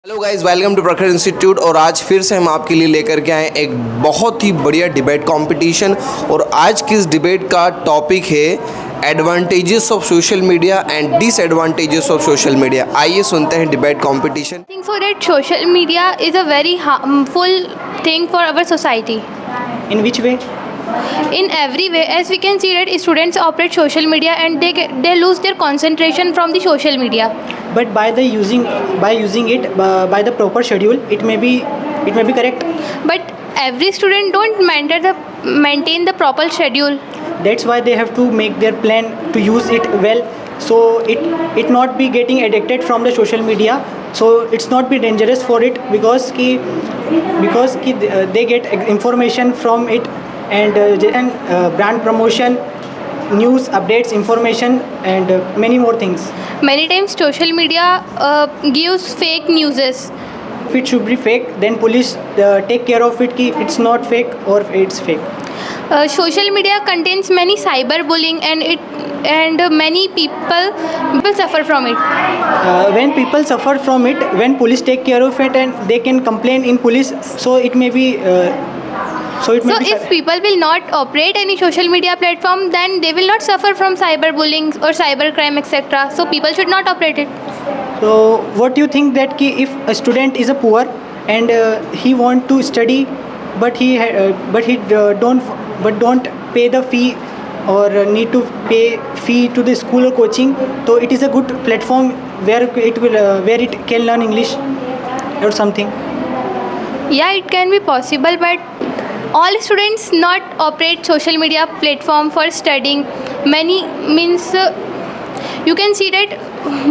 Hello guys, welcome to प्रखर institute. और आज फिर से हम आपके लिए लेकर के आए एक बहुत ही बढ़िया डिबेट कंपटीशन। और आज की इस डिबेट का टॉपिक है advantages of social media and disadvantages of social media. आइए सुनते हैं debate competition. I think so that social media is a very harmful thing for our society. In which way? In every way, as we can see that students operate social media and they lose their concentration from the social media. But by using it by the proper schedule, it may be correct. But every student don't maintain the proper schedule. That's why they have to make their plan to use it well, so it not be getting addicted from the social media. So it's not be dangerous for it because they get information from it, and brand promotion, news updates, information, and many more things. Many times social media gives fake newses. If it should be fake, then police take care of it ki it's not fake or it's fake. Social media contains many cyberbullying and many people suffer from it. When people suffer from it, when police take care of it and they can complain in police, so it may be So if people will not operate any social media platform, then they will not suffer from cyberbullying or cybercrime, etc. So people should not operate it. So what do you think that ki if a student is a poor and he want to study, but he don't pay the fee or need to pay fee to the school or coaching, so it is a good platform where it can learn English or something. Yeah, it can be possible, but all students not operate social media platform for studying. Many means you can see that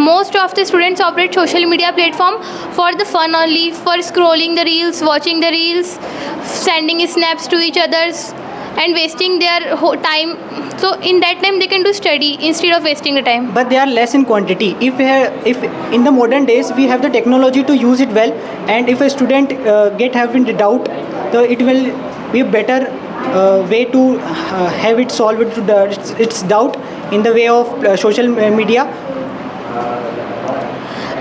most of the students operate social media platform for the fun only, for scrolling the reels, watching the reels, sending snaps to each others and wasting their time. So in that time they can do study instead of wasting the time. But they are less in quantity. If in the modern days we have the technology to use it well, and if a student having the doubt, so it will be a better way to have it solved its doubt in the way of social media.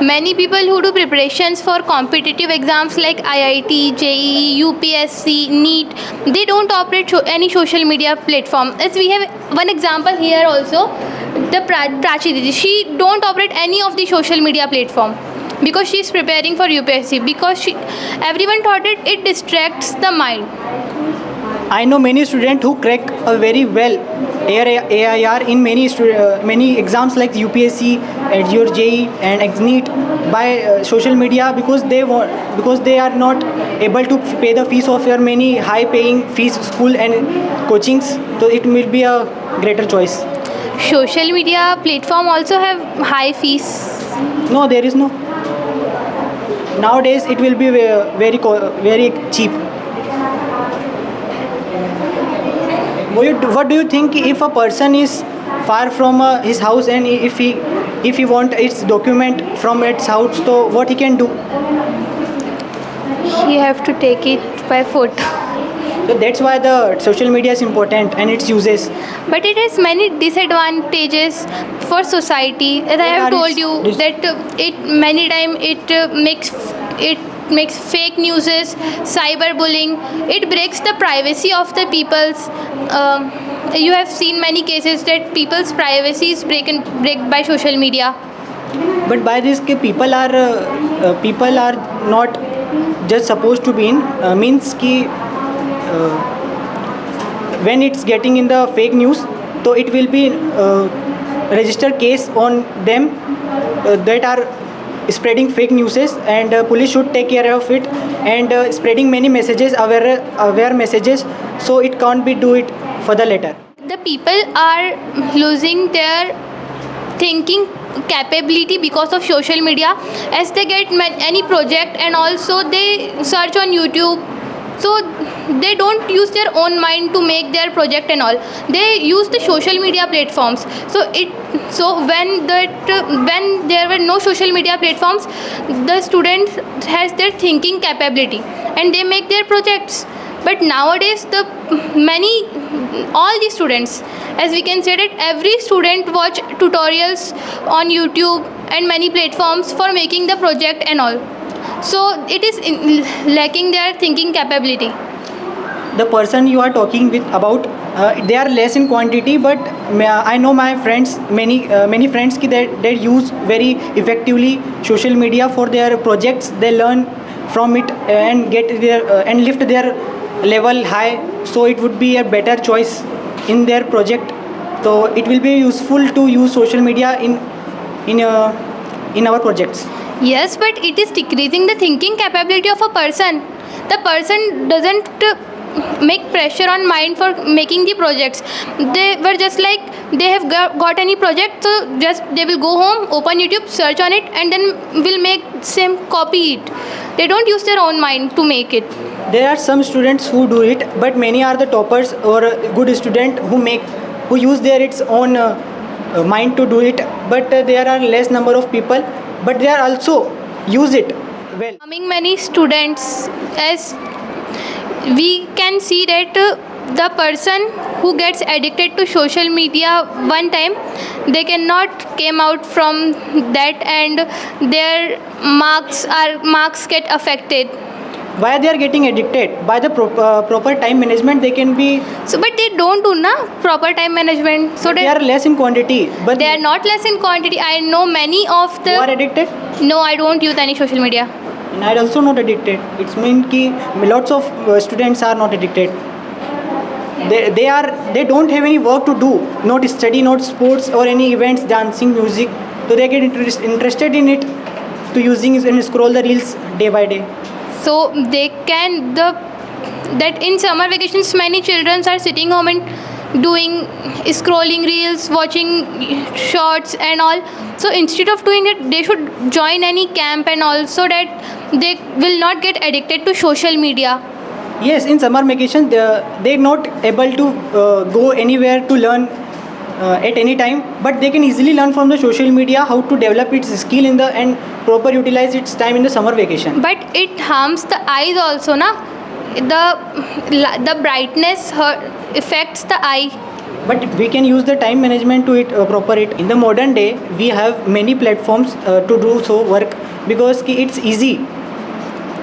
Many people who do preparations for competitive exams like IIT, JEE, UPSC, NEET, they don't operate any social media platform. As we have one example here also, the Prachi Didi, she don't operate any of the social media platform because she is preparing for UPSC, because everyone thought it distracts the mind. I know many students who crack very well AIR in many exams like UPSC and your JEE and NEET by social media, because they are not able to pay the fees of your many high paying fees school and coachings, so it will be a greater choice. Social media platform also have high fees. No, there is no. Nowadays it will be very cheap. What do you think if a person is far from his house, and if he want its document from its house, so what he can do? He have to take it by foot. So that's why the social media is important and its uses. But it has many disadvantages for society. As I have told you that it many time it makes fake newses, cyberbullying. It breaks the privacy of the people's. You have seen many cases that people's privacy is break by social media. But by this people are not just supposed to be in means ki when it's getting in the fake news, so it will be registered case on them that are spreading fake newses, and police should take care of it, and spreading many messages, aware messages, so it can't be do it for the later. The people are losing their thinking capability because of social media, as they get any project and also they search on YouTube. So they don't use their own mind to make their project and all. They use the social media platforms. So when there were no social media platforms, the students has their thinking capability and they make their projects. But nowadays all the students, as we can say that every student watch tutorials on YouTube and many platforms for making the project and all. So it is lacking their thinking capability. The person you are talking with about, they are less in quantity, but I know my friends, many friends ki they use very effectively social media for their projects. They learn from it and get their and lift their level high, so it would be a better choice in their project. So it will be useful to use social media in our projects. Yes, but it is decreasing the thinking capability of a person. The person doesn't make pressure on mind for making the projects. They were just like they have got any project, so just they will go home, open YouTube, search on it, and then will make same copy it. They don't use their own mind to make it. There are some students who do it, but many are the toppers or a good student who use their its own mind to do it. But there are less number of people, but they are also use it well. Coming many students, as we can see that the person who gets addicted to social media one time, they cannot came out from that, and their marks get affected. Why they are getting addicted? By the proper time management, they can be. So but they don't do na proper time management, so They are less in quantity, but they are not less in quantity. I know many of who are the addicted. no, I don't use any social media. And I also not addicted. It's mean ki lots of students are not addicted. They don't have any work to do, not study, not sports or any events, dancing, music. So they get interested in it, to using and scroll the reels day by day. So they can that in summer vacations many children are sitting home and doing scrolling reels, watching shorts and all. So instead of doing it, they should join any camp and all, so that they will not get addicted to social media. Yes, in summer vacation, they're not able to go anywhere to learn at any time, but they can easily learn from the social media how to develop its skill in the and proper utilize its time in the summer vacation. But it harms the eyes also, na. The brightness affects the eye. But we can use the time management to it proper it. In the modern day, we have many platforms to do so work, because it's easy.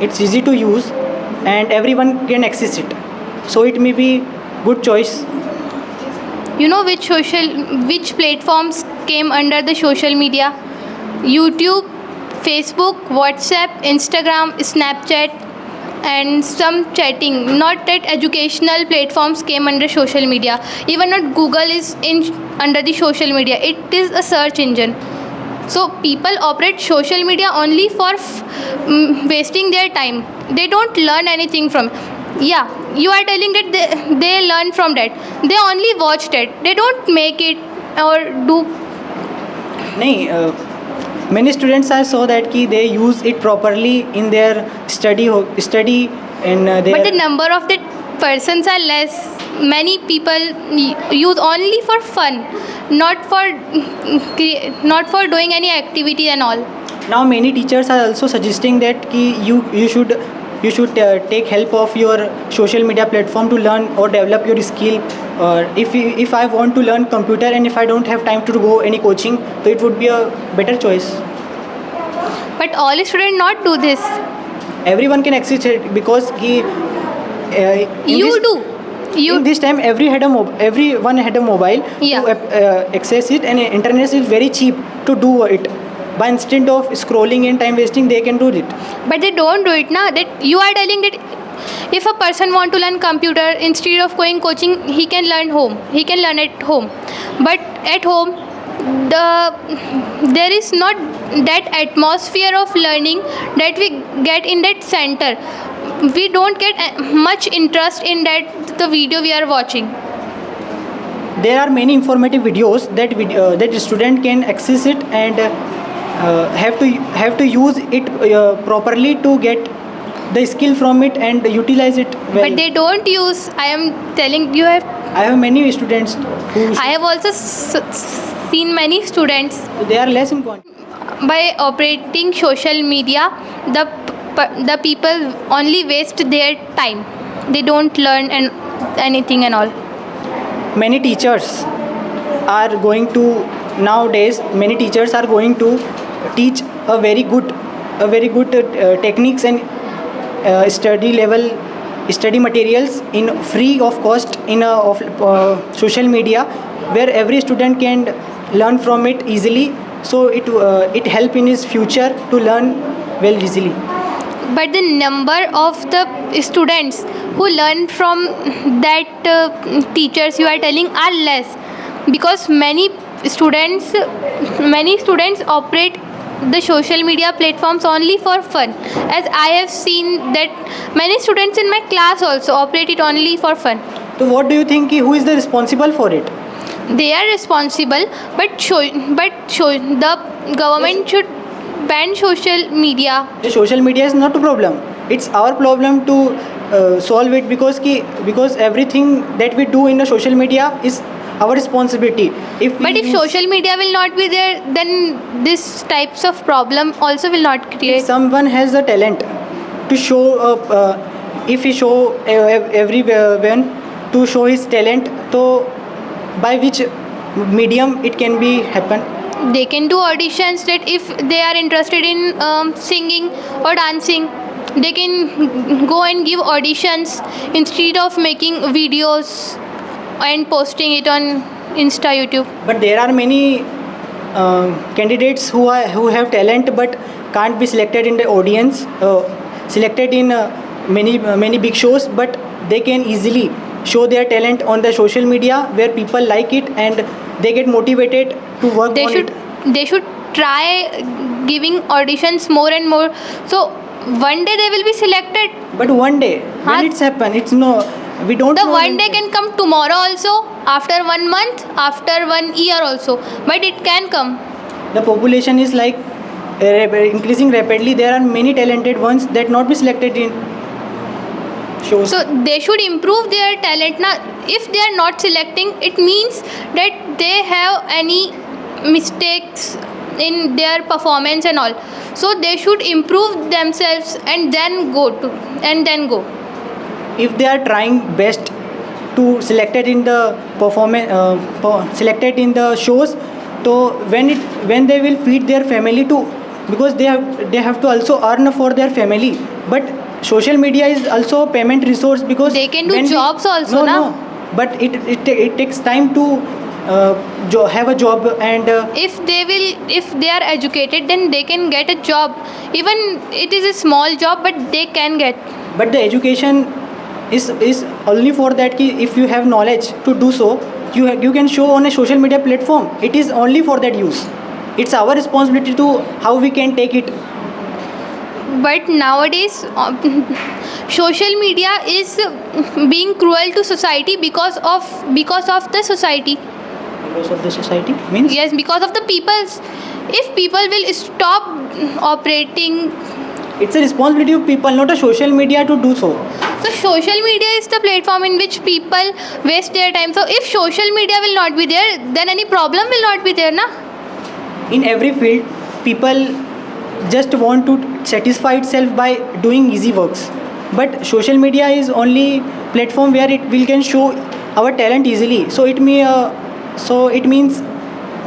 It's easy to use, and everyone can access it. So it may be good choice. You know which platforms came under the social media? YouTube, Facebook, WhatsApp, Instagram, Snapchat, and some chatting. Not that educational platforms came under social media. Even not Google is under the social media. It is a search engine. So people operate social media only for wasting their time. They don't learn anything from. Yeah, you are telling that they learn from that. They only watched it. They don't make it or do. Many students I saw that they use it properly in their study and their. But the number of the persons are less. Many people use only for fun, not for doing any activity and all. Now many teachers are also suggesting that you should take help of your social media platform to learn or develop your skill. Or if I want to learn computer and if I don't have time to go any coaching, so it would be a better choice. But all students not do this. Everyone can access it, because in this time everyone had a mobile. Yeah. To access it, and internet is very cheap to do it. By instead of scrolling and time wasting, they can do it. But they don't do it now. That you are telling that if a person want to learn computer, instead of going coaching, he can learn home. He can learn at home. But at home, there is not that atmosphere of learning that we get in that center. We don't get much interest in the video we are watching. There are many informative videos that the student can access it and have to use it properly to get the skill from it and utilize it well. But they don't use. I am telling you, I have many students who I have also seen many students. they are less in quantity. By operating social media, the people only waste their time. They don't learn anything and all. Many teachers are going to nowadays. Many teachers are going to teach a very good a very good techniques and study materials in free of cost in social media, where every student can learn from it easily. So it help in his future to learn well easily. But the number of the students who learn from that teachers you are telling are less, because students many students operate the social media platforms only for fun, as I have seen that many students in my class also operate it only for fun. So what do you think, who is the responsible for it? They are responsible, but the government should ban social media. The social media is not a problem. It's our problem to solve it, because everything that we do in the social media is our responsibility. But if social media will not be there, then this types of problem also will not if create. someone has the talent to show up, if he show everyone to show his talent, so by which medium it can be happen? They can do auditions, that if they are interested in singing or dancing, they can go and give auditions instead of making videos and posting it on Insta, YouTube. But there are many candidates who have talent but can't be selected in the audience, selected in many big shows, but they can easily show their talent on the social media, where people like it and they get motivated to work They on should it. they should try giving auditions more and more. So one day they will be selected. But one day Huh? when it's happen, it's no, we don't The know one when- day can come tomorrow also, after 1 month, after 1 year also, but it can come. The population is like increasing rapidly. There are many talented ones that not be selected in shows. So they should improve their talent. Now, if they are not selecting, it means that they have any mistakes in their performance and all. So they should improve themselves and then go. If they are trying best to selected in the performance, selected in the shows, so when they will feed their family too, because they have to also earn for their family. But social media is also a payment resource, because They can do when jobs also, no, na? no, but it takes time to have a job, and If they are educated, then they can get a job. Even it is a small job, but they can get. but the education is only for that ki if you have knowledge to do so, you can show on a social media platform. It is only for that use. It's our responsibility to how we can take it. But nowadays, social media is being cruel to society because of the society. Because of the society means Yes, because of the peoples. If people will stop operating, it's a responsibility of people, not a social media to do so. so social media is the platform in which people waste their time. So if social media will not be there, then any problem will not be there, na? In every field, people just want to satisfy itself by doing easy works. But social media is only platform where we can show our talent easily. So it means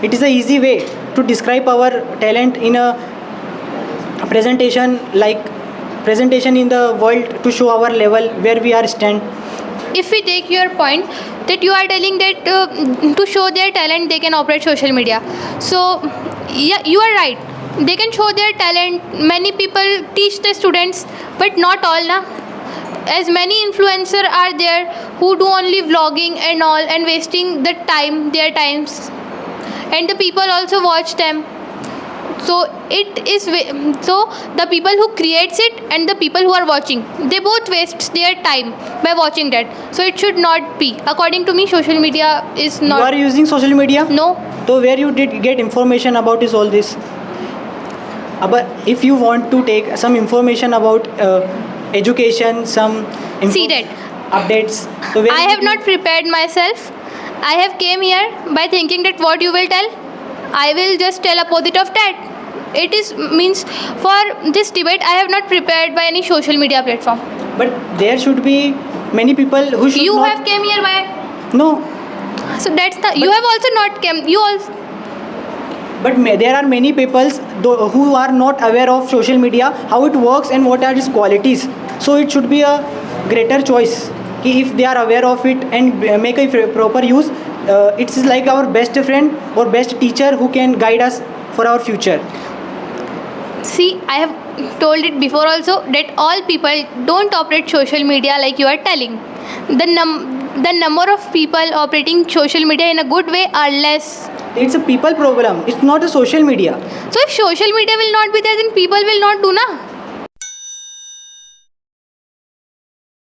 it is a easy way to describe our talent in a presentation, like presentation in the world, to show our level where we are stand. If we take your point that you are telling that to show their talent they can operate social media, so yeah, you are right, they can show their talent. Many people teach the students, but not all, na? As many influencers are there who do only vlogging and all and wasting their times, and the people also watch them. So the people who creates it and the people who are watching, they both waste their time by watching that. So it should not be. According to me, social media is You not. are using social media? No. So where you did get information about is all this? But if you want to take some information about education, some See that. updates, so where I did have you- not prepared myself. I have came here by thinking that what you will tell, I will just tell opposite of that. It is means for this debate I have not prepared by any social media platform. But there should be many people who should You not. have came here by. No, So that's the. You have also not came. You also. but there are many people who are not aware of social media, how it works and what are its qualities. So it should be a greater choice कि if they are aware of it and make a proper use, it's like our best friend or best teacher who can guide us for our future. See, I have told it before also that all people don't operate social media like you are telling. The number of people operating social media in a good way are less. It's a people problem, it's not a social media. So if social media will not be there, then people will not do na.